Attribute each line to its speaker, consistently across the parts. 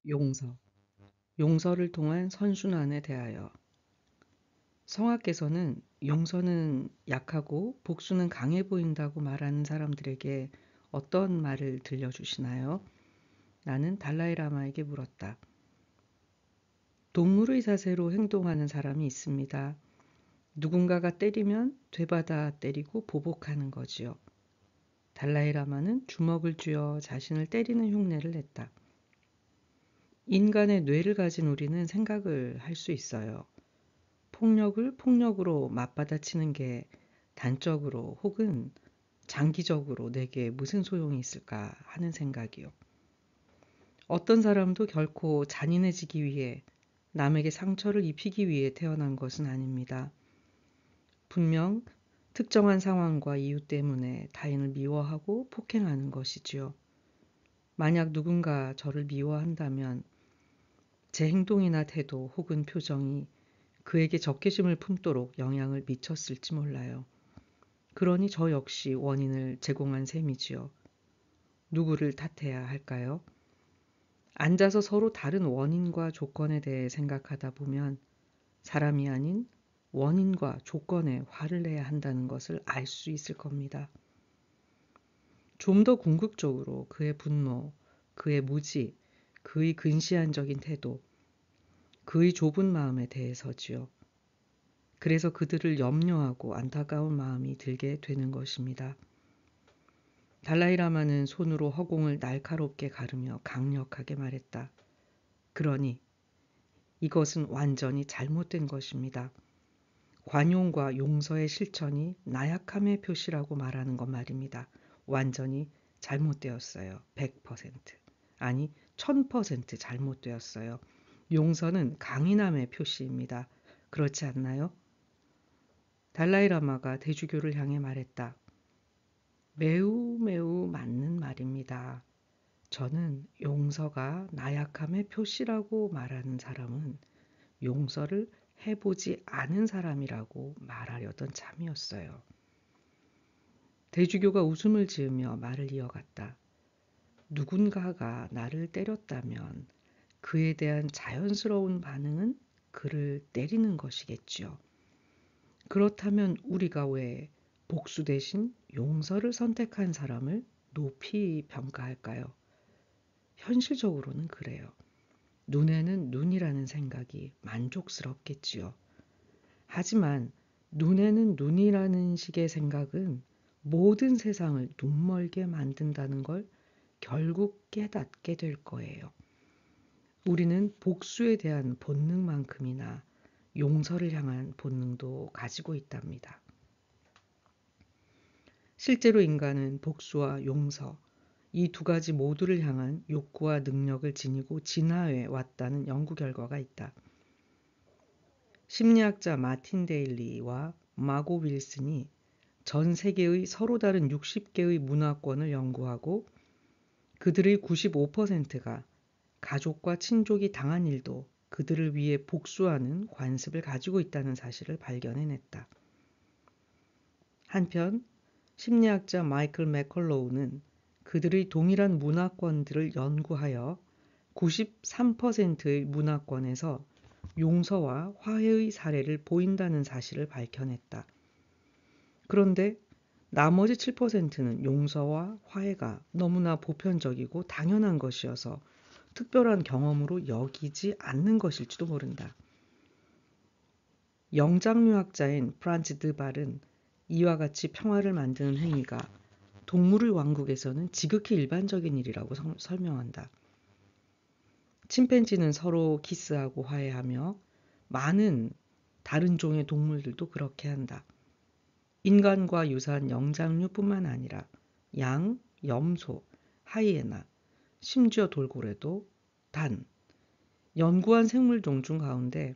Speaker 1: 용서, 용서를 통한 선순환에 대하여. 성악께서는 용서는 약하고 복수는 강해 보인다고 말하는 사람들에게 어떤 말을 들려주시나요? 나는 달라이라마에게 물었다. 동물의 자세로 행동하는 사람이 있습니다. 누군가가 때리면 되받아 때리고 보복하는 거지요. 달라이라마는 주먹을 쥐어 자신을 때리는 흉내를 냈다. 인간의 뇌를 가진 우리는 생각을 할 수 있어요. 폭력을 폭력으로 맞받아치는 게 단적으로 혹은 장기적으로 내게 무슨 소용이 있을까 하는 생각이요. 어떤 사람도 결코 잔인해지기 위해 남에게 상처를 입히기 위해 태어난 것은 아닙니다. 분명 특정한 상황과 이유 때문에 타인을 미워하고 폭행하는 것이지요. 만약 누군가 저를 미워한다면 제 행동이나 태도 혹은 표정이 그에게 적개심을 품도록 영향을 미쳤을지 몰라요. 그러니 저 역시 원인을 제공한 셈이지요. 누구를 탓해야 할까요? 앉아서 서로 다른 원인과 조건에 대해 생각하다 보면 사람이 아닌 원인과 조건에 화를 내야 한다는 것을 알 수 있을 겁니다. 좀 더 궁극적으로 그의 분노, 그의 무지, 그의 근시안적인 태도, 그의 좁은 마음에 대해서지요. 그래서 그들을 염려하고 안타까운 마음이 들게 되는 것입니다. 달라이라마는 손으로 허공을 날카롭게 가르며 강력하게 말했다. 그러니 이것은 완전히 잘못된 것입니다. 관용과 용서의 실천이 나약함의 표시라고 말하는 것 말입니다. 완전히 잘못되었어요. 100%. 아니 1000% 잘못되었어요. 용서는 강인함의 표시입니다. 그렇지 않나요? 달라이라마가 대주교를 향해 말했다. 매우 매우 맞는 말입니다. 저는 용서가 나약함의 표시라고 말하는 사람은 용서를 해보지 않은 사람이라고 말하려던 참이었어요. 대주교가 웃음을 지으며 말을 이어갔다. 누군가가 나를 때렸다면 그에 대한 자연스러운 반응은 그를 때리는 것이겠지요. 그렇다면 우리가 왜 복수 대신 용서를 선택한 사람을 높이 평가할까요? 현실적으로는 그래요. 눈에는 눈이라는 생각이 만족스럽겠지요. 하지만 눈에는 눈이라는 식의 생각은 모든 세상을 눈멀게 만든다는 걸 결국 깨닫게 될 거예요. 우리는 복수에 대한 본능만큼이나 용서를 향한 본능도 가지고 있답니다. 실제로 인간은 복수와 용서, 이 두 가지 모두를 향한 욕구와 능력을 지니고 진화해 왔다는 연구 결과가 있다. 심리학자 마틴 데일리와 마고 윌슨이 전 세계의 서로 다른 60개의 문화권을 연구하고 그들의 95%가 가족과 친족이 당한 일도 그들을 위해 복수하는 관습을 가지고 있다는 사실을 발견해냈다. 한편 심리학자 마이클 맥컬로우는 그들의 동일한 문화권들을 연구하여 93%의 문화권에서 용서와 화해의 사례를 보인다는 사실을 밝혀냈다. 그런데 나머지 7%는 용서와 화해가 너무나 보편적이고 당연한 것이어서 특별한 경험으로 여기지 않는 것일지도 모른다. 영장류학자인 프란츠 드발은 이와 같이 평화를 만드는 행위가 동물의 왕국에서는 지극히 일반적인 일이라고 설명한다. 침팬지는 서로 키스하고 화해하며 많은 다른 종의 동물들도 그렇게 한다. 인간과 유사한 영장류뿐만 아니라 양, 염소, 하이에나, 심지어 돌고래도 단 연구한 생물종 중 가운데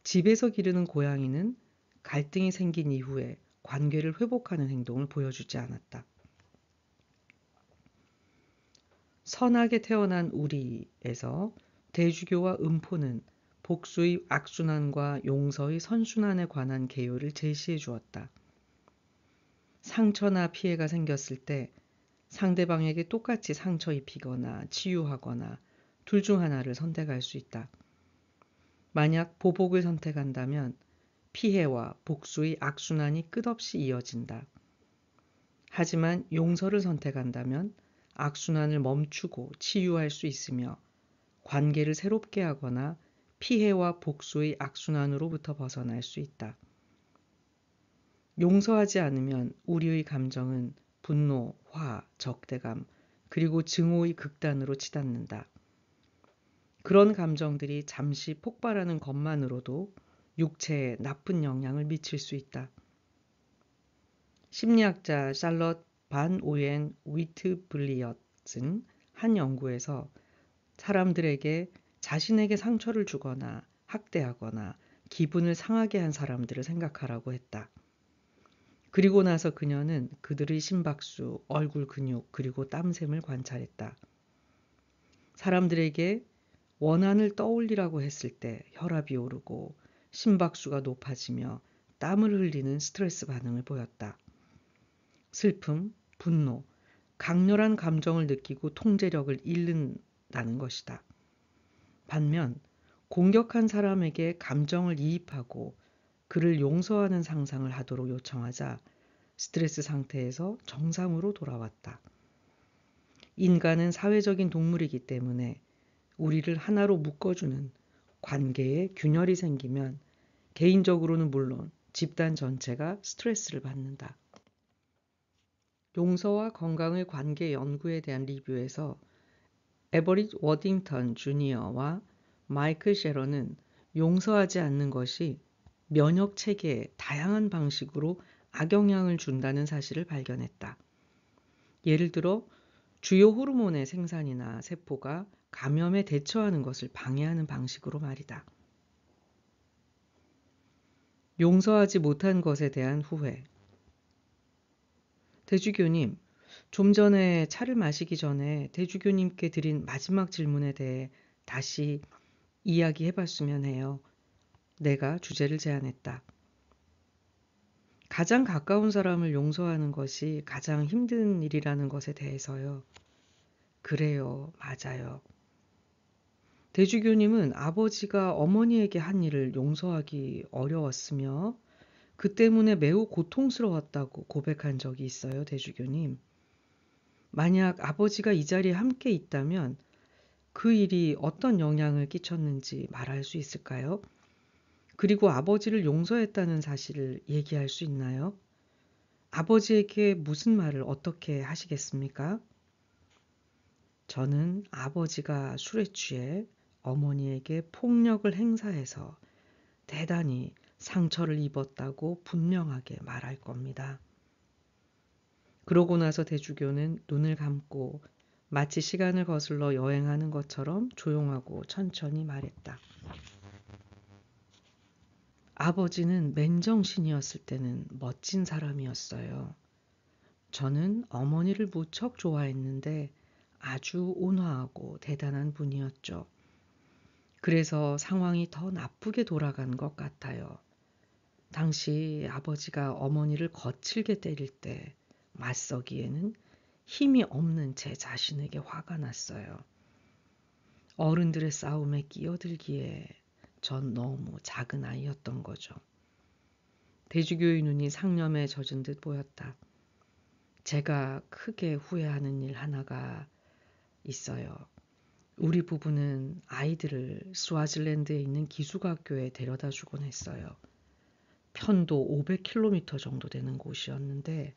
Speaker 1: 집에서 기르는 고양이는 갈등이 생긴 이후에 관계를 회복하는 행동을 보여주지 않았다. 선하게 태어난 우리에서 대주교와 음포는 복수의 악순환과 용서의 선순환에 관한 개요를 제시해 주었다. 상처나 피해가 생겼을 때 상대방에게 똑같이 상처 입히거나 치유하거나 둘 중 하나를 선택할 수 있다. 만약 보복을 선택한다면 피해와 복수의 악순환이 끝없이 이어진다. 하지만 용서를 선택한다면 악순환을 멈추고 치유할 수 있으며 관계를 새롭게 하거나 피해와 복수의 악순환으로부터 벗어날 수 있다. 용서하지 않으면 우리의 감정은 분노, 화, 적대감, 그리고 증오의 극단으로 치닫는다. 그런 감정들이 잠시 폭발하는 것만으로도 육체에 나쁜 영향을 미칠 수 있다. 심리학자 샬럿 반 오엔 위트블리엇은 한 연구에서 사람들에게 자신에게 상처를 주거나 학대하거나 기분을 상하게 한 사람들을 생각하라고 했다. 그리고 나서 그녀는 그들의 심박수, 얼굴 근육, 그리고 땀샘을 관찰했다. 사람들에게 원한을 떠올리라고 했을 때 혈압이 오르고 심박수가 높아지며 땀을 흘리는 스트레스 반응을 보였다. 슬픔, 분노, 강렬한 감정을 느끼고 통제력을 잃는다는 것이다. 반면 공격한 사람에게 감정을 이입하고 그를 용서하는 상상을 하도록 요청하자 스트레스 상태에서 정상으로 돌아왔다. 인간은 사회적인 동물이기 때문에 우리를 하나로 묶어주는 관계에 균열이 생기면 개인적으로는 물론 집단 전체가 스트레스를 받는다. 용서와 건강의 관계 연구에 대한 리뷰에서 에버릿 워딩턴 주니어와 마이클 셰러는 용서하지 않는 것이 면역 체계에 다양한 방식으로 악영향을 준다는 사실을 발견했다. 예를 들어 주요 호르몬의 생산이나 세포가 감염에 대처하는 것을 방해하는 방식으로 말이다. 용서하지 못한 것에 대한 후회. 대주교님, 좀 전에 차를 마시기 전에 대주교님께 드린 마지막 질문에 대해 다시 이야기해봤으면 해요. 내가 주제를 제안했다. 가장 가까운 사람을 용서하는 것이 가장 힘든 일이라는 것에 대해서요. 그래요, 맞아요. 대주교님은 아버지가 어머니에게 한 일을 용서하기 어려웠으며 그 때문에 매우 고통스러웠다고 고백한 적이 있어요, 대주교님. 만약 아버지가 이 자리에 함께 있다면 그 일이 어떤 영향을 끼쳤는지 말할 수 있을까요? 그리고 아버지를 용서했다는 사실을 얘기할 수 있나요? 아버지에게 무슨 말을 어떻게 하시겠습니까? 저는 아버지가 술에 취해 어머니에게 폭력을 행사해서 대단히 상처를 입었다고 분명하게 말할 겁니다. 그러고 나서 대주교는 눈을 감고 마치 시간을 거슬러 여행하는 것처럼 조용하고 천천히 말했다. 아버지는 맨정신이었을 때는 멋진 사람이었어요. 저는 어머니를 무척 좋아했는데 아주 온화하고 대단한 분이었죠. 그래서 상황이 더 나쁘게 돌아간 것 같아요. 당시 아버지가 어머니를 거칠게 때릴 때 맞서기에는 힘이 없는 제 자신에게 화가 났어요. 어른들의 싸움에 끼어들기에 전 너무 작은 아이였던 거죠. 대주교의 눈이 상념에 젖은 듯 보였다. 제가 크게 후회하는 일 하나가 있어요. 우리 부부는 아이들을 스와질랜드에 있는 기숙학교에 데려다 주곤 했어요. 편도 500km 정도 되는 곳이었는데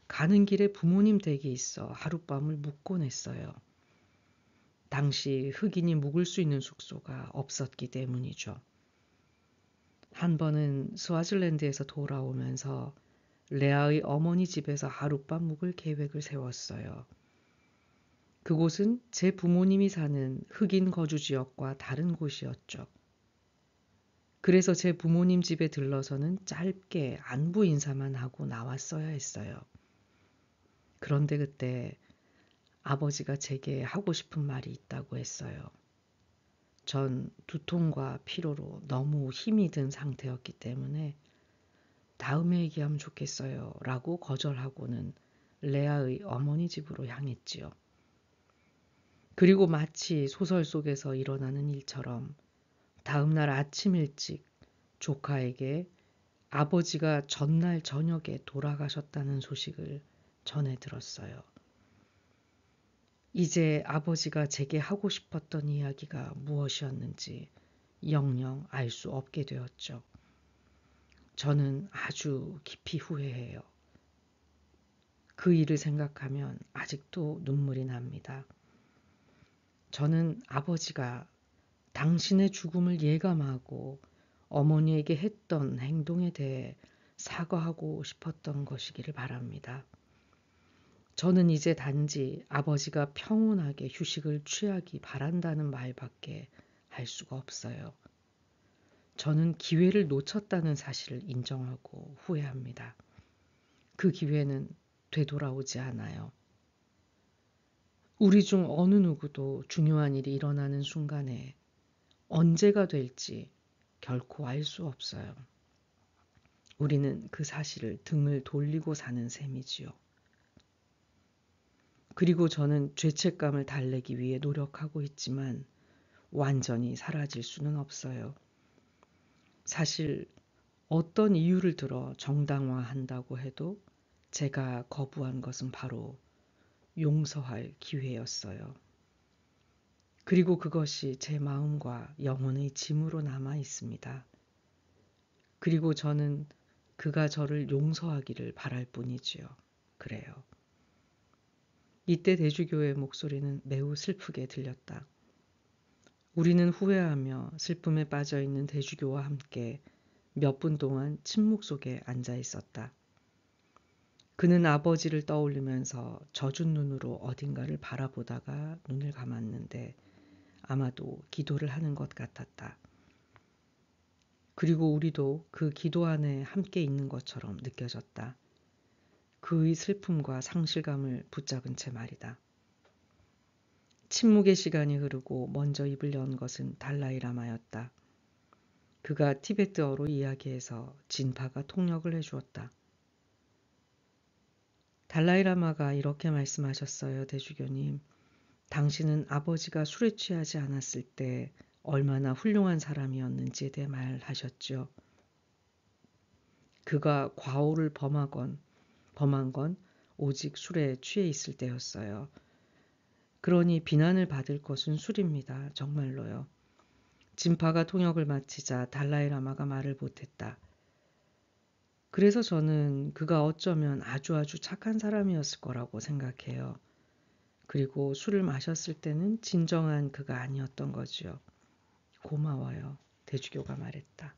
Speaker 1: 가는 길에 부모님 댁이 있어 하룻밤을 묵곤 했어요. 당시 흑인이 묵을 수 있는 숙소가 없었기 때문이죠. 한 번은 스와질랜드에서 돌아오면서 레아의 어머니 집에서 하룻밤 묵을 계획을 세웠어요. 그곳은 제 부모님이 사는 흑인 거주 지역과 다른 곳이었죠. 그래서 제 부모님 집에 들러서는 짧게 안부 인사만 하고 나왔어야 했어요. 그런데 그때 아버지가 제게 하고 싶은 말이 있다고 했어요. 전 두통과 피로로 너무 힘이 든 상태였기 때문에 다음에 얘기하면 좋겠어요 라고 거절하고는 레아의 어머니 집으로 향했지요. 그리고 마치 소설 속에서 일어나는 일처럼 다음 날 아침 일찍 조카에게 아버지가 전날 저녁에 돌아가셨다는 소식을 전해 들었어요. 이제 아버지가 제게 하고 싶었던 이야기가 무엇이었는지 영영 알 수 없게 되었죠. 저는 아주 깊이 후회해요. 그 일을 생각하면 아직도 눈물이 납니다. 저는 아버지가 당신의 죽음을 예감하고 어머니에게 했던 행동에 대해 사과하고 싶었던 것이기를 바랍니다. 저는 이제 단지 아버지가 평온하게 휴식을 취하기 바란다는 말밖에 할 수가 없어요. 저는 기회를 놓쳤다는 사실을 인정하고 후회합니다. 그 기회는 되돌아오지 않아요. 우리 중 어느 누구도 중요한 일이 일어나는 순간에 언제가 될지 결코 알 수 없어요. 우리는 그 사실을 등을 돌리고 사는 셈이지요. 그리고 저는 죄책감을 달래기 위해 노력하고 있지만 완전히 사라질 수는 없어요. 사실 어떤 이유를 들어 정당화한다고 해도 제가 거부한 것은 바로 용서할 기회였어요. 그리고 그것이 제 마음과 영혼의 짐으로 남아 있습니다. 그리고 저는 그가 저를 용서하기를 바랄 뿐이지요. 그래요. 이때 대주교의 목소리는 매우 슬프게 들렸다. 우리는 후회하며 슬픔에 빠져 있는 대주교와 함께 몇 분 동안 침묵 속에 앉아 있었다. 그는 아버지를 떠올리면서 젖은 눈으로 어딘가를 바라보다가 눈을 감았는데 아마도 기도를 하는 것 같았다. 그리고 우리도 그 기도 안에 함께 있는 것처럼 느껴졌다. 그의 슬픔과 상실감을 붙잡은 채 말이다. 침묵의 시간이 흐르고 먼저 입을 연 것은 달라이라마였다. 그가 티베트어로 이야기해서 진파가 통역을 해주었다. 달라이라마가 이렇게 말씀하셨어요, 대주교님. 당신은 아버지가 술에 취하지 않았을 때 얼마나 훌륭한 사람이었는지에 대해 말하셨죠. 그가 과오를 범한 건 오직 술에 취해 있을 때였어요. 그러니 비난을 받을 것은 술입니다. 정말로요. 진파가 통역을 마치자 달라이라마가 말을 못했다. 그래서 저는 그가 어쩌면 아주 착한 사람이었을 거라고 생각해요. 그리고 술을 마셨을 때는 진정한 그가 아니었던 거지요. 고마워요. 대주교가 말했다.